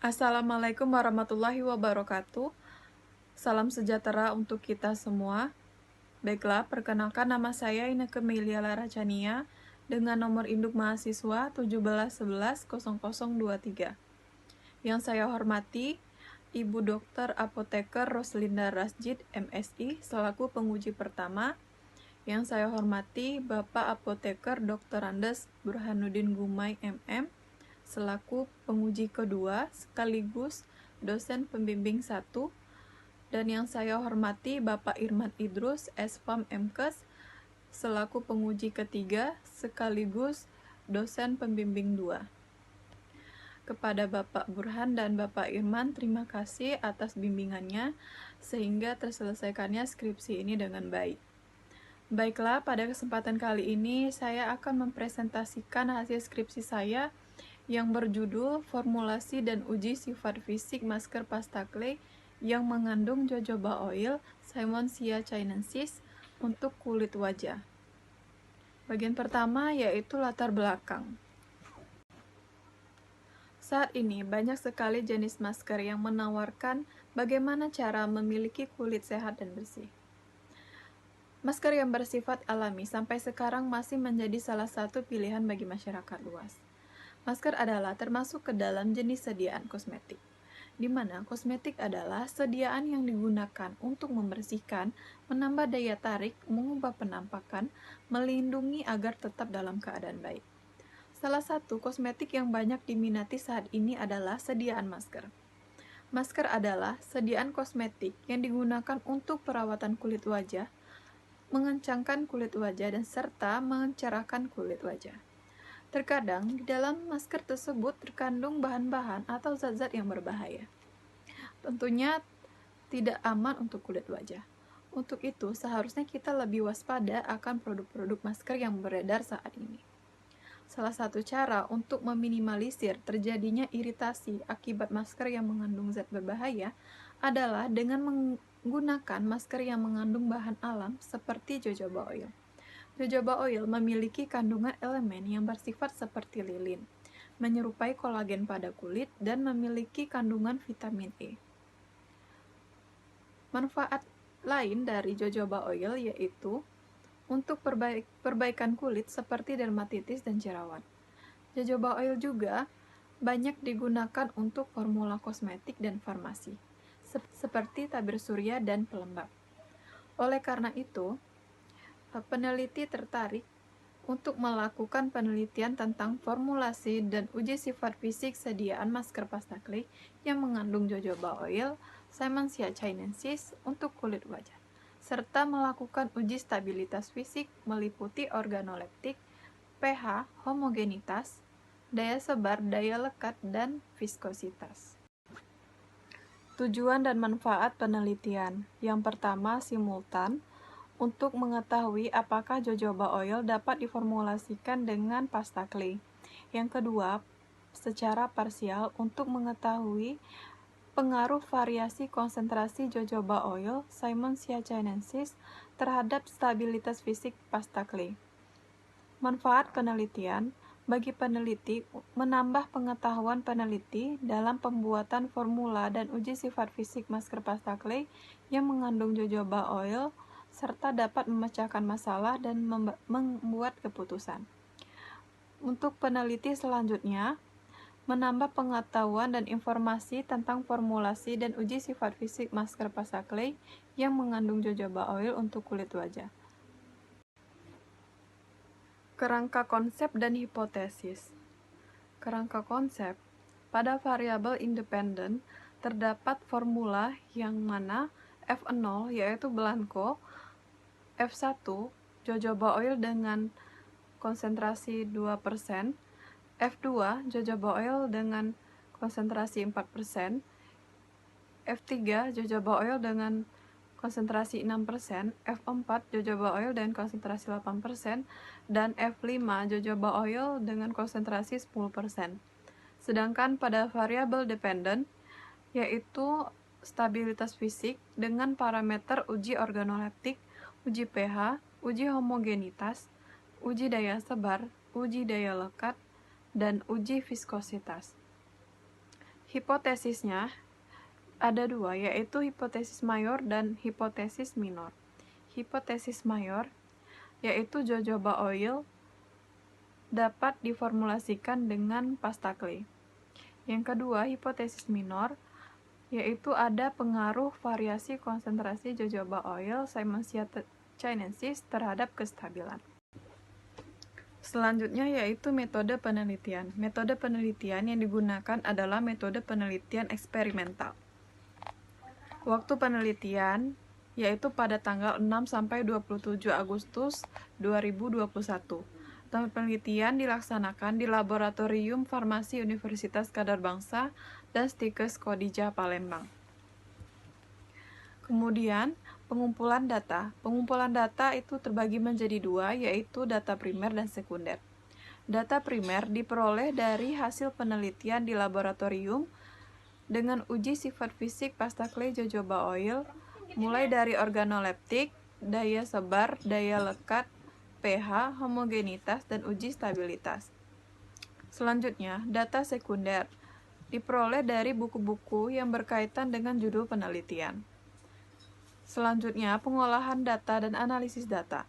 Assalamualaikum warahmatullahi wabarakatuh. Salam sejahtera untuk kita semua. Baiklah, perkenalkan nama saya Inneke Melia Laracania dengan nomor induk mahasiswa 17110023. Yang saya hormati Ibu Dr. Apoteker Roslinda Rasjid, MSI, selaku penguji pertama. Yang saya hormati Bapak Apoteker Dr. Andes Burhanuddin Gumai, MM, selaku penguji kedua sekaligus dosen pembimbing 1, dan yang saya hormati Bapak Irman Idrus, SPAM MKes, selaku penguji ketiga sekaligus dosen pembimbing 2. Kepada Bapak Burhan dan Bapak Irman, terima kasih atas bimbingannya sehingga terselesaikannya skripsi ini dengan baik. Baiklah, pada kesempatan kali ini saya akan mempresentasikan hasil skripsi saya yang berjudul Formulasi dan Uji Sifat Fisik Masker Pasta Clay yang mengandung jojoba oil Simonsia chinensis untuk kulit wajah. Bagian pertama yaitu latar belakang. Saat ini banyak sekali jenis masker yang menawarkan bagaimana cara memiliki kulit sehat dan bersih. Masker yang bersifat alami sampai sekarang masih menjadi salah satu pilihan bagi masyarakat luas. Masker adalah termasuk ke dalam jenis sediaan kosmetik, di mana kosmetik adalah sediaan yang digunakan untuk membersihkan, menambah daya tarik, mengubah penampakan, melindungi agar tetap dalam keadaan baik. Salah satu kosmetik yang banyak diminati saat ini adalah sediaan masker. Masker adalah sediaan kosmetik yang digunakan untuk perawatan kulit wajah, mengencangkan kulit wajah, dan serta mencerahkan kulit wajah. Terkadang, di dalam masker tersebut terkandung bahan-bahan atau zat-zat yang berbahaya. Tentunya tidak aman untuk kulit wajah. Untuk itu, seharusnya kita lebih waspada akan produk-produk masker yang beredar saat ini. Salah satu cara untuk meminimalisir terjadinya iritasi akibat masker yang mengandung zat berbahaya adalah dengan menggunakan masker yang mengandung bahan alam seperti jojoba oil. Jojoba oil memiliki kandungan elemen yang bersifat seperti lilin, menyerupai kolagen pada kulit, dan memiliki kandungan vitamin E. Manfaat lain dari jojoba oil yaitu untuk perbaikan kulit seperti dermatitis dan jerawat. Jojoba oil juga banyak digunakan untuk formula kosmetik dan farmasi, seperti tabir surya dan pelembab. Oleh karena itu, peneliti tertarik untuk melakukan penelitian tentang formulasi dan uji sifat fisik sediaan masker pasta clay yang mengandung jojoba oil Simonsia chinensis untuk kulit wajah, serta melakukan uji stabilitas fisik meliputi organoleptik, pH, homogenitas, daya sebar, daya lekat, dan viskositas. Tujuan dan manfaat penelitian. Yang pertama, simultan, untuk mengetahui apakah jojoba oil dapat diformulasikan dengan pasta clay. Yang kedua, secara parsial untuk mengetahui pengaruh variasi konsentrasi jojoba oil Simonsia chinensis terhadap stabilitas fisik pasta clay. Manfaat penelitian. Bagi peneliti, menambah pengetahuan peneliti dalam pembuatan formula dan uji sifat fisik masker pasta clay yang mengandung jojoba oil, serta dapat memecahkan masalah dan membuat keputusan. Untuk peneliti selanjutnya, menambah pengetahuan dan informasi tentang formulasi dan uji sifat fisik masker pasta clay yang mengandung jojoba oil untuk kulit wajah. Kerangka konsep dan hipotesis. Kerangka konsep, pada variabel independen terdapat formula yang mana F0 yaitu blanco, F1 jojoba oil dengan konsentrasi 2%, F2 jojoba oil dengan konsentrasi 4%, F3 jojoba oil dengan konsentrasi 6%, F4 jojoba oil dengan konsentrasi 8%, dan F5 jojoba oil dengan konsentrasi 10%. Sedangkan pada variabel dependen, yaitu stabilitas fisik dengan parameter uji organoleptik, uji pH, uji homogenitas, uji daya sebar, uji daya lekat, dan uji viskositas. Hipotesisnya ada dua, yaitu hipotesis mayor dan hipotesis minor. Hipotesis mayor, yaitu jojoba oil, dapat diformulasikan dengan pasta clay. Yang kedua, hipotesis minor, yaitu ada pengaruh variasi konsentrasi jojoba oil Siemens chinensis terhadap kestabilan. Selanjutnya yaitu metode penelitian. Metode penelitian yang digunakan adalah metode penelitian eksperimental. Waktu penelitian yaitu pada tanggal 6 sampai 27 Agustus 2021. Penelitian dilaksanakan di Laboratorium Farmasi Universitas Kadar Bangsa dan Stikes Kodija Palembang. Kemudian, pengumpulan data. Pengumpulan data itu terbagi menjadi dua, yaitu data primer dan sekunder. Data primer diperoleh dari hasil penelitian di laboratorium dengan uji sifat fisik pasta clay jojoba oil, mulai dari organoleptik, daya sebar, daya lekat, pH, homogenitas, dan uji stabilitas. Selanjutnya, data sekunder diperoleh dari buku-buku yang berkaitan dengan judul penelitian. Selanjutnya, pengolahan data dan analisis data.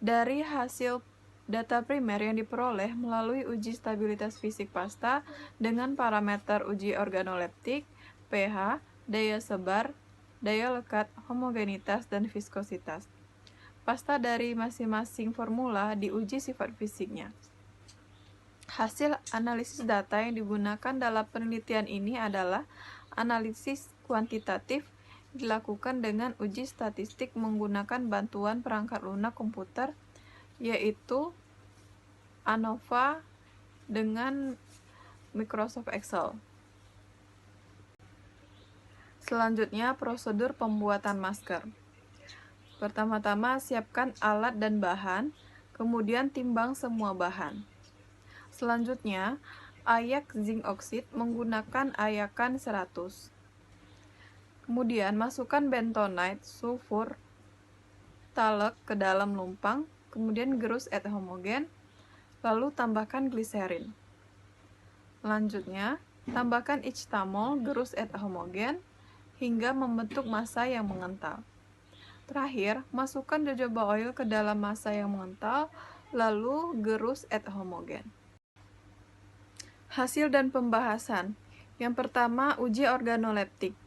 Dari hasil data primer yang diperoleh melalui uji stabilitas fisik pasta dengan parameter uji organoleptik, pH, daya sebar, daya lekat, homogenitas, dan viskositas. Pasta dari masing-masing formula diuji sifat fisiknya. Hasil analisis data yang digunakan dalam penelitian ini adalah analisis kuantitatif dilakukan dengan uji statistik menggunakan bantuan perangkat lunak komputer, yaitu ANOVA dengan Microsoft Excel. Selanjutnya, prosedur pembuatan masker. Pertama-tama, siapkan alat dan bahan, kemudian timbang semua bahan. Selanjutnya, ayak zinc oxide menggunakan ayakan 100. Kemudian, masukkan bentonite, sulfur, talek ke dalam lumpang, kemudian gerus et homogen, lalu tambahkan gliserin. Selanjutnya, tambahkan ictamol, gerus et homogen, hingga membentuk massa yang mengental. Terakhir, masukkan jojoba oil ke dalam massa yang mengental, lalu gerus et homogen. Hasil dan pembahasan. Yang pertama, uji organoleptik.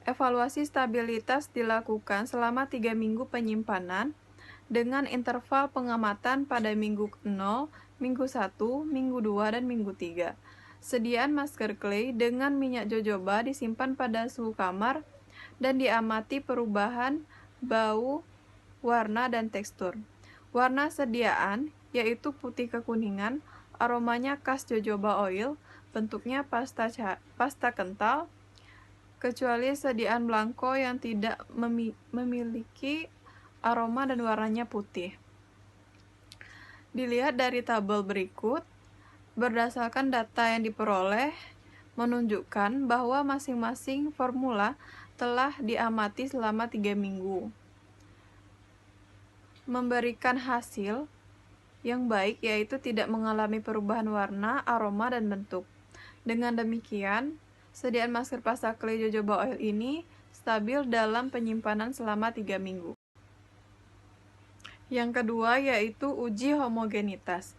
Evaluasi stabilitas dilakukan selama 3 minggu penyimpanan dengan interval pengamatan pada minggu 0, minggu 1, minggu 2, dan minggu 3. Sediaan masker clay dengan minyak jojoba disimpan pada suhu kamar dan diamati perubahan bau, warna, dan tekstur. Warna sediaan yaitu putih kekuningan, aromanya khas jojoba oil, bentuknya pasta kental, kecuali sediaan blanco yang tidak memiliki aroma dan warnanya putih. Dilihat dari tabel berikut, berdasarkan data yang diperoleh, menunjukkan bahwa masing-masing formula telah diamati selama 3 minggu. Memberikan hasil yang baik, yaitu tidak mengalami perubahan warna, aroma, dan bentuk. Dengan demikian, sediaan masker pasta clay jojoba oil ini stabil dalam penyimpanan selama 3 minggu. Yang kedua yaitu uji homogenitas.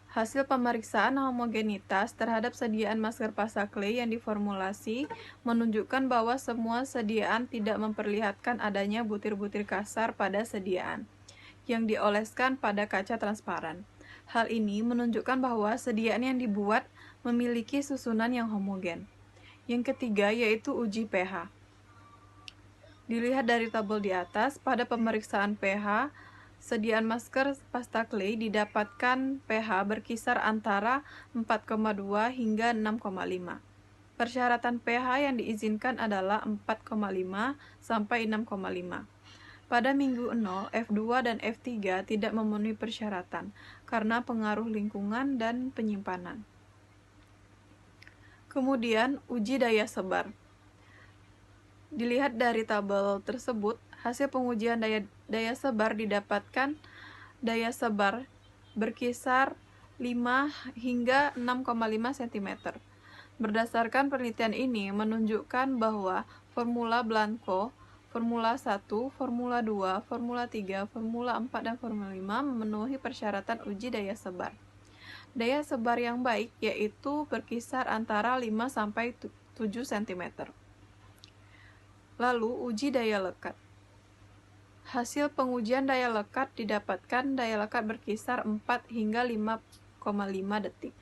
Hasil pemeriksaan homogenitas terhadap sediaan masker pasta clay yang diformulasi menunjukkan bahwa semua sediaan tidak memperlihatkan adanya butir-butir kasar pada sediaan yang dioleskan pada kaca transparan. Hal ini menunjukkan bahwa sediaan yang dibuat memiliki susunan yang homogen. Yang ketiga yaitu uji pH. Dilihat dari tabel di atas, pada pemeriksaan pH, sediaan masker pasta clay didapatkan pH berkisar antara 4,2 hingga 6,5. Persyaratan pH yang diizinkan adalah 4,5 sampai 6,5. Pada minggu 0, F2 dan F3 tidak memenuhi persyaratan karena pengaruh lingkungan dan penyimpanan. Kemudian, uji daya sebar. Dilihat dari tabel tersebut, hasil pengujian daya sebar didapatkan daya sebar berkisar 5 hingga 6,5 cm. Berdasarkan penelitian ini menunjukkan bahwa formula Blanco, formula 1, formula 2, formula 3, formula 4, dan formula 5 memenuhi persyaratan uji daya sebar. Daya sebar yang baik yaitu berkisar antara 5–7 cm. Lalu, uji daya lekat. Hasil pengujian daya lekat didapatkan daya lekat berkisar 4 hingga 5,5 detik.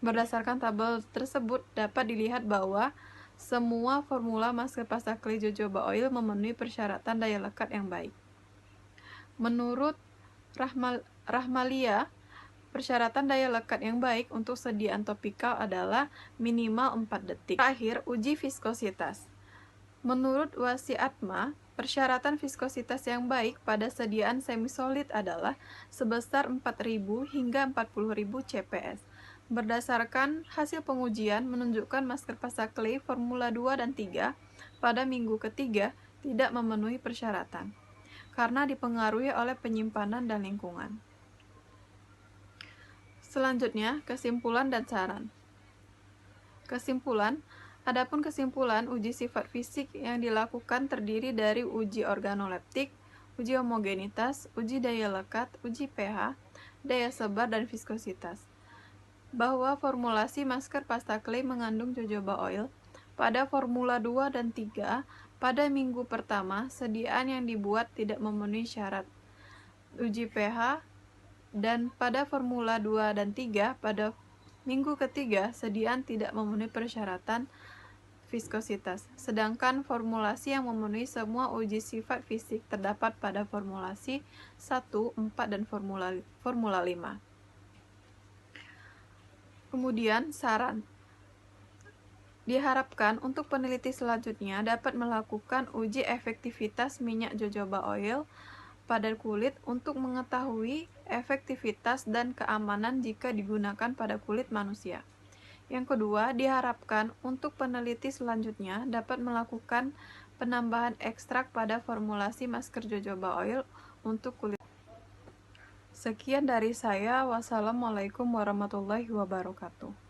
Berdasarkan tabel tersebut, dapat dilihat bahwa semua formula masker pasacli jojoba oil memenuhi persyaratan daya lekat yang baik. Menurut Rahmalia, persyaratan daya lekat yang baik untuk sediaan topikal adalah minimal 4 detik. Terakhir, uji viskositas. Menurut Wasiatma, persyaratan viskositas yang baik pada sediaan semisolid adalah sebesar 4.000 hingga 40.000 CPS. Berdasarkan hasil pengujian menunjukkan masker pasacli formula 2 dan 3 pada minggu ketiga tidak memenuhi persyaratan karena dipengaruhi oleh penyimpanan dan lingkungan. Selanjutnya, kesimpulan dan saran. Kesimpulan. Adapun kesimpulan, uji sifat fisik yang dilakukan terdiri dari uji organoleptik, uji homogenitas, uji daya lekat, uji pH, daya sebar, dan viskositas. Bahwa formulasi masker pasacli mengandung jojoba oil pada formula 2 dan 3 pada minggu pertama sediaan yang dibuat tidak memenuhi syarat uji pH, dan pada formula 2 dan 3 pada minggu ketiga sediaan tidak memenuhi persyaratan viskositas, sedangkan formulasi yang memenuhi semua uji sifat fisik terdapat pada formulasi 1, 4, dan formula 5. Kemudian, saran. Diharapkan untuk peneliti selanjutnya dapat melakukan uji efektivitas minyak jojoba oil pada kulit untuk mengetahui efektivitas dan keamanan jika digunakan pada kulit manusia. Yang kedua, diharapkan untuk peneliti selanjutnya dapat melakukan penambahan ekstrak pada formulasi masker jojoba oil untuk kulit. Sekian dari saya. Wassalamualaikum warahmatullahi wabarakatuh.